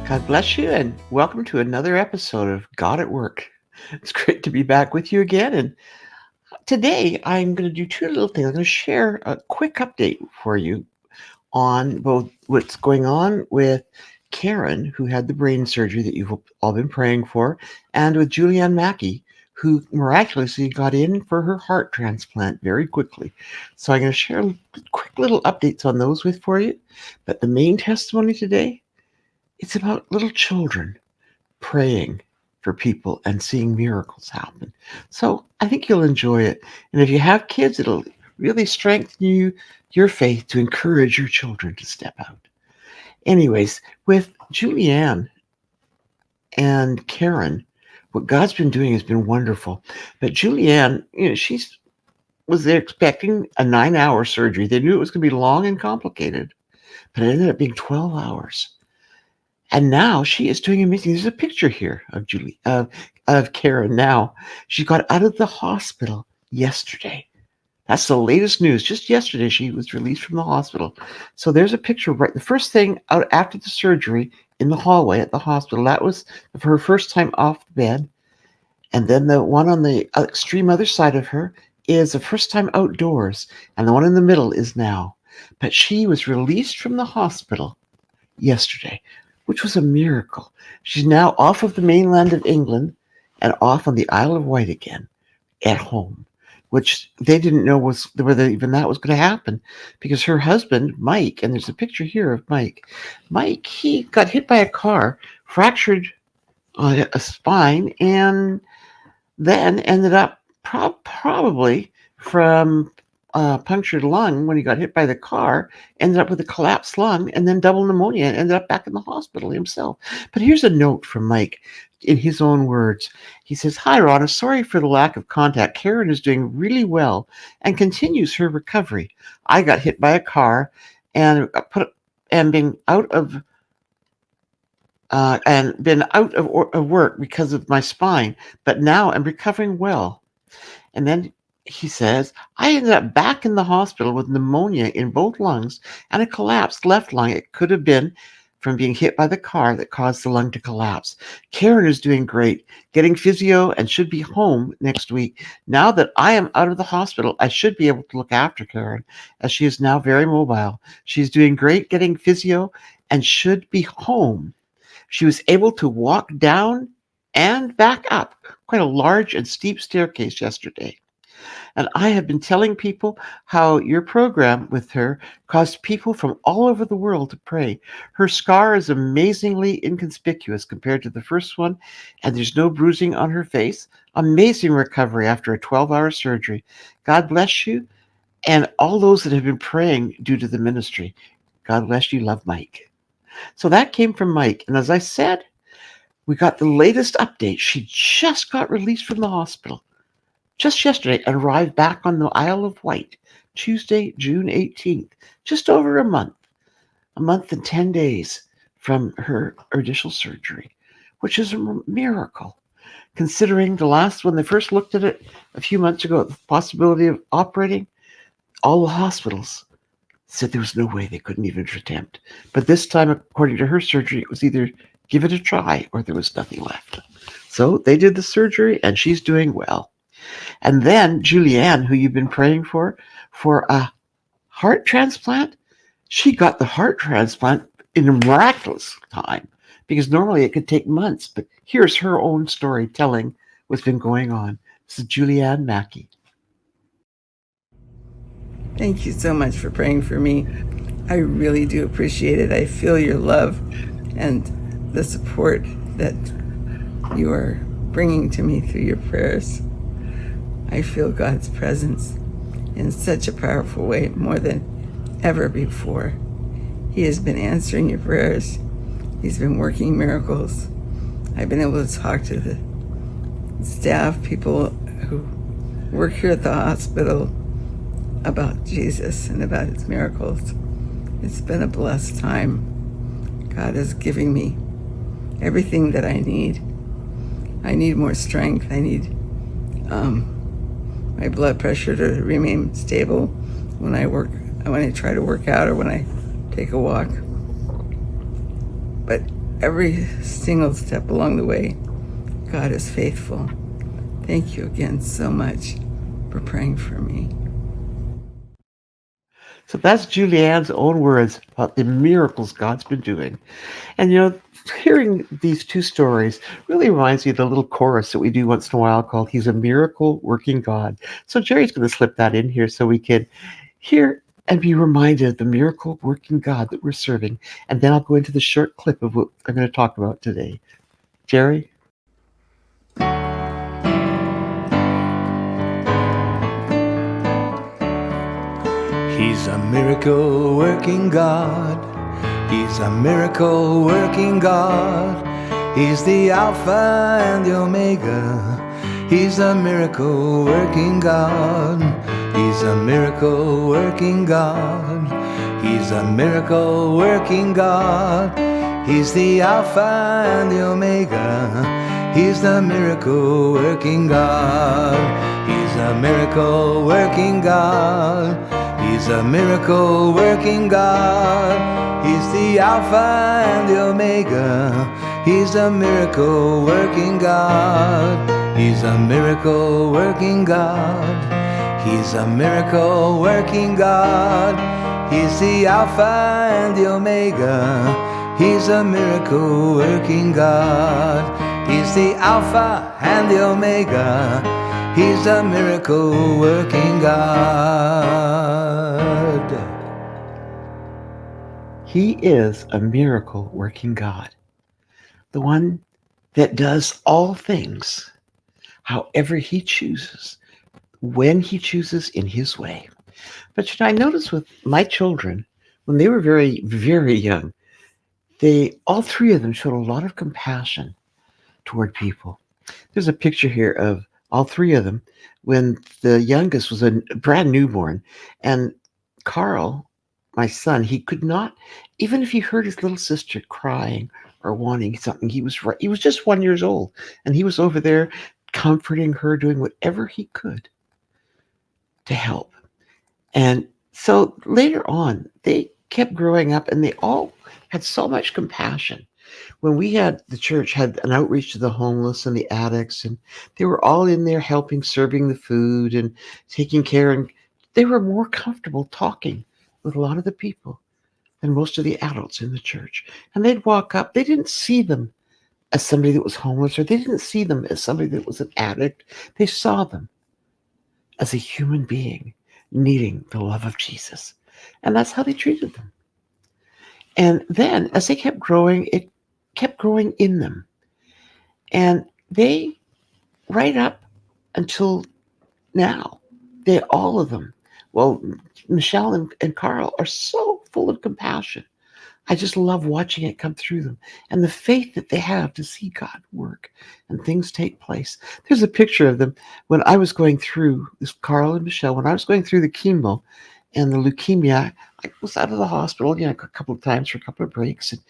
God bless you, and welcome to another episode of God at Work. It's great to be back with you again. And today I'm going to do two little things. I'm going to share a quick update for you on both what's going on with Karen, who had the brain surgery that you've all been praying for, and with Julianne Mackey, who miraculously got in for her heart transplant very quickly. So I'm going to share quick little updates on those with for you. But the main testimony today, it's about little children praying for people and seeing miracles happen. So I think you'll enjoy it. And if you have kids, it'll really strengthen your faith to encourage your children to step out. Anyways, with Julianne and Karen, what God's been doing has been wonderful. But Julianne, she was expecting a 9-hour surgery. They knew it was going to be long and complicated, but it ended up being 12 hours. And now she is doing amazing. There's a picture here of Karen now. She got out of the hospital yesterday. That's the latest news. Just yesterday, she was released from the hospital. So there's a picture right. The first thing out after the surgery in the hallway at the hospital, that was her first time off the bed. And then the one on the extreme other side of her is the first time outdoors. And the one in the middle is now. But she was released from the hospital yesterday, which was a miracle. She's now off of the mainland of England and off on the Isle of Wight again, at home, which they didn't know whether even that was going to happen, because her husband, Mike, and there's a picture here of Mike. Mike, he got hit by a car, fractured a spine, and then ended up probably from punctured lung when he got hit by the car, ended up with a collapsed lung and then double pneumonia and ended up back in the hospital himself. But here's a note from Mike in his own words. He says, "Hi, Rauna. Sorry for the lack of contact. Karen is doing really well and continues her recovery. I got hit by a car and been out of work because of my spine, but now I'm recovering well." And then he says, "I ended up back in the hospital with pneumonia in both lungs and a collapsed left lung. It could have been from being hit by the car that caused the lung to collapse. Karen is doing great, getting physio, and should be home next week. Now that I am out of the hospital, I should be able to look after Karen, as she is now very mobile. She's doing great, getting physio, and should be home." She was able to walk down and back up quite a large and steep staircase yesterday. And I have been telling people how your program with her caused people from all over the world to pray. Her scar is amazingly inconspicuous compared to the first one, and there's no bruising on her face. Amazing recovery after a 12-hour surgery. God bless you and all those that have been praying due to the ministry. God bless you. Love, Mike. So that came from Mike. And as I said, we got the latest update. She just got released from the hospital just yesterday and arrived back on the Isle of Wight, Tuesday, June 18th, just over a month and 10 days from her initial surgery, which is a miracle, considering the last, when they first looked at it a few months ago, the possibility of operating, all the hospitals said there was no way, they couldn't even attempt. But this time, according to her surgery, it was either give it a try or there was nothing left. So they did the surgery and she's doing well. And then Julianne, who you've been praying for a heart transplant, she got the heart transplant in a miraculous time, because normally it could take months. But here's her own story telling what's been going on. This is Julianne Mackey. Thank you so much for praying for me. I really do appreciate it. I feel your love and the support that you are bringing to me through your prayers. I feel God's presence in such a powerful way, more than ever before. He has been answering your prayers. He's been working miracles. I've been able to talk to the staff, people who work here at the hospital, about Jesus and about his miracles. It's been a blessed time. God is giving me everything that I need. I need more strength. I need my blood pressure to remain stable when I try to work out or when I take a walk. But every single step along the way, God is faithful. Thank you again so much for praying for me. So that's Julianne's own words about the miracles God's been doing. And hearing these two stories really reminds me of the little chorus that we do once in a while called He's a Miracle Working God. So Jerry's going to slip that in here so we can hear and be reminded of the miracle working God that we're serving. And then I'll go into the short clip of what I'm going to talk about today. Jerry? He's a miracle working God. He's a miracle working God. He's the Alpha and the Omega. He's a miracle working God. He's a miracle working God. He's a miracle working God. He's the Alpha and the Omega. He's the miracle working God. He's a miracle working God. He's a miracle working God. He's the Alpha and the Omega. He's a miracle working God. He's a miracle working God. He's a miracle working God. He's the Alpha and the Omega. He's a miracle working God. He's the Alpha and the Omega. He's a miracle working God. He is a miracle working God, the one that does all things however He chooses, when He chooses, in His way. But I noticed with my children, when they were very, very young, all three of them showed a lot of compassion toward people. There's a picture here of all three of them when the youngest was a brand newborn, and Carl, my son, he could not, even if he heard his little sister crying or wanting something, he was right. He was just 1 year old, and he was over there comforting her, doing whatever he could to help. And so later on, they kept growing up, and they all had so much compassion. When we had the church had an outreach to the homeless and the addicts, and they were all in there helping, serving the food and taking care, and they were more comfortable talking with a lot of the people than most of the adults in the church. And they'd walk up, they didn't see them as somebody that was homeless, or they didn't see them as somebody that was an addict. They saw them as a human being needing the love of Jesus. And that's how they treated them. And then as they kept growing, it kept growing in them. And they, right up until now, all of them, well, Michelle and Carl are so full of compassion. I just love watching it come through them and the faith that they have to see God work and things take place. There's a picture of them when I was going through this, Carl and Michelle, when I was going through the chemo and the leukemia. I was out of the hospital, a couple of times for a couple of breaks, and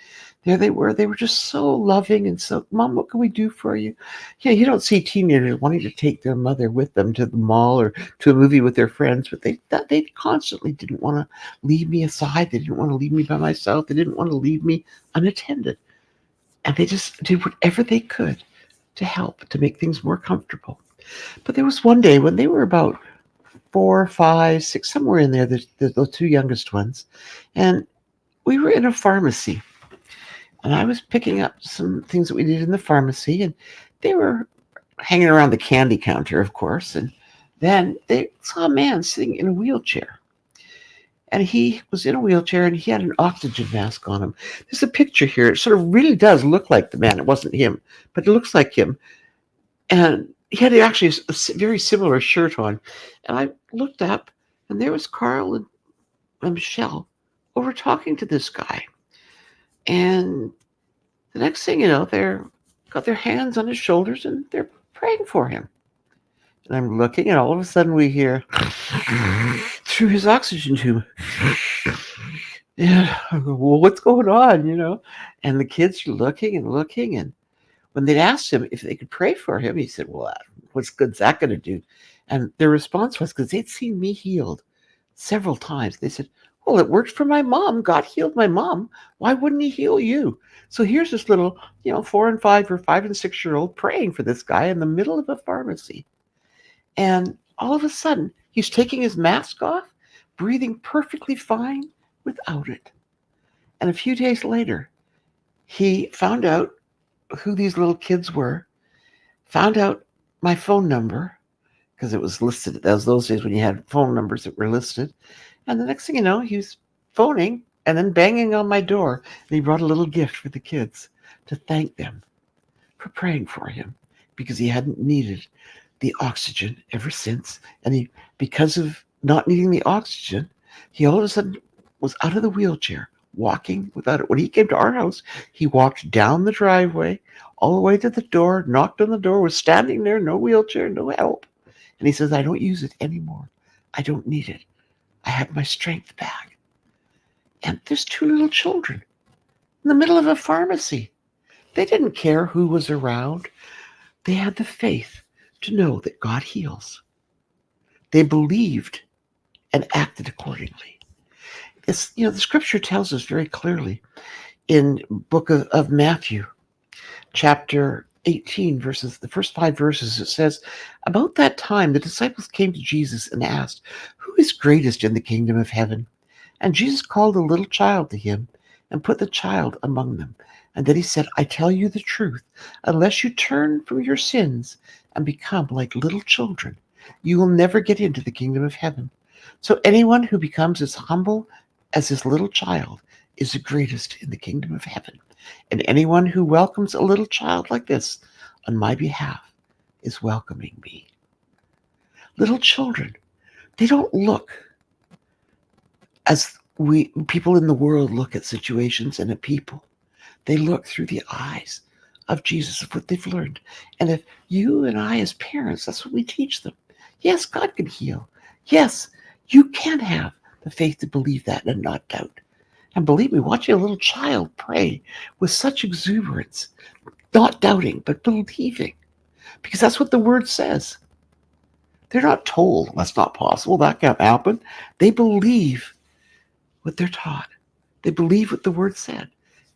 there they were. They were just so loving and so, Mom, what can we do for you? Yeah, you don't see teenagers wanting to take their mother with them to the mall or to a movie with their friends, but they constantly didn't want to leave me aside. They didn't want to leave me by myself. They didn't want to leave me unattended. And they just did whatever they could to help, to make things more comfortable. But there was one day when they were about 4, 5, 6, somewhere in there, the two youngest ones, and we were in a pharmacy. And I was picking up some things that we did in the pharmacy, and they were hanging around the candy counter, of course. And then they saw a man sitting in a wheelchair. And he was in a wheelchair, and he had an oxygen mask on him. There's a picture here. It sort of really does look like the man. It wasn't him, but it looks like him. And he had actually a very similar shirt on. And I looked up, and there was Carl and Michelle over talking to this guy. And the next thing you know, they're got their hands on his shoulders and they're praying for him. And I'm looking, and all of a sudden we hear through his oxygen tube. Yeah, I go, well, what's going on? And the kids are looking and looking, and when they'd asked him if they could pray for him, he said, well, what's good's that going to do? And their response was, because they'd seen me healed several times. They said, Well, it worked for my mom. God healed my mom. Why wouldn't he heal you? So here's this little, 4 and 5 or 5 and 6-year-old praying for this guy in the middle of a pharmacy. And all of a sudden, he's taking his mask off, breathing perfectly fine without it. And a few days later, he found out who these little kids were, found out my phone number, because it was listed. That was those days when you had phone numbers that were listed. And the next thing you know, he was phoning and then banging on my door. And he brought a little gift for the kids to thank them for praying for him, because he hadn't needed the oxygen ever since. And because of not needing the oxygen, he all of a sudden was out of the wheelchair, walking without it. When he came to our house, he walked down the driveway all the way to the door, knocked on the door, was standing there, no wheelchair, no help. And he says, I don't use it anymore. I don't need it. I have my strength back. And there's 2 little children in the middle of a pharmacy. They didn't care who was around. They had the faith to know that God heals. They believed and acted accordingly. It's, the scripture tells us very clearly in book of Matthew, chapter 18, the first 5 verses, it says, about that time, the disciples came to Jesus and asked, who is greatest in the kingdom of heaven? And Jesus called a little child to him and put the child among them. And then he said, I tell you the truth, unless you turn from your sins and become like little children, you will never get into the kingdom of heaven. So anyone who becomes as humble as this little child is the greatest in the kingdom of heaven. And anyone who welcomes a little child like this on my behalf is welcoming me. Little children, they don't look as people in the world look at situations and at people. They look through the eyes of Jesus, of what they've learned. And if you and I as parents, that's what we teach them. Yes, God can heal. Yes, you can have the faith to believe that and not doubt. And believe me, watching a little child pray with such exuberance, not doubting, but believing, because that's what the word says. They're not told, that's not possible, that can't happen. They believe what they're taught. They believe what the word said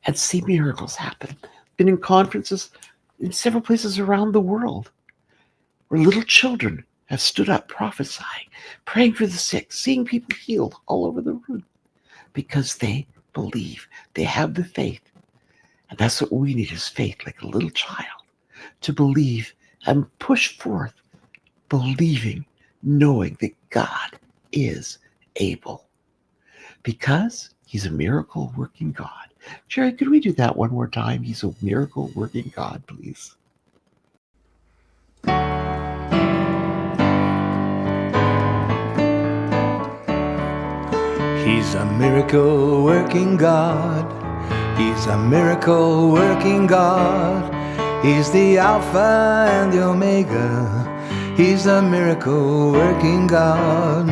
and see miracles happen. Been in conferences in several places around the world where little children have stood up prophesying, praying for the sick, seeing people healed all over the room, because they believe. They have the faith. And that's what we need, is faith, like a little child, to believe and push forth, believing, knowing that God is able, because he's a miracle working God. Jerry, could we do that one more time? He's a miracle working God, please. He's a miracle working God. He's a miracle working God. He's the Alpha and the Omega. He's a miracle working God.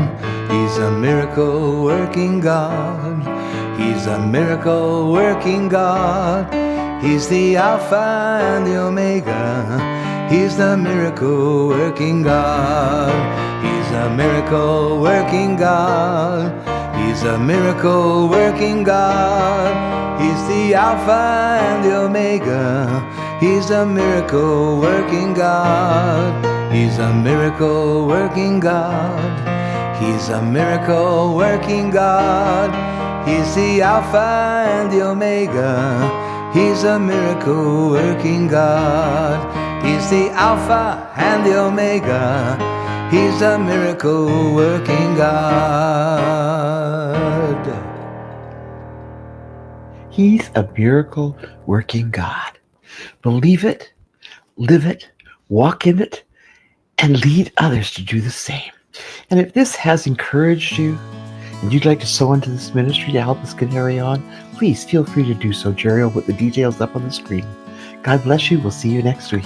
He's a miracle working God. He's a miracle working God. He's the Alpha and the Omega. He's the miracle working God. He's a miracle working God. He's a miracle working God. He's the Alpha and the Omega. He's a miracle working God. He's a miracle working God. He's a miracle working God. He's the Alpha and the Omega. He's a miracle working God. He's the Alpha and the Omega. He's a miracle working God. He's a miracle working God. Believe it, live it, walk in it, and lead others to do the same. And if this has encouraged you, and you'd like to sow into this ministry to help us carry on, please feel free to do so. Jerry will put the details up on the screen. God bless you. We'll see you next week.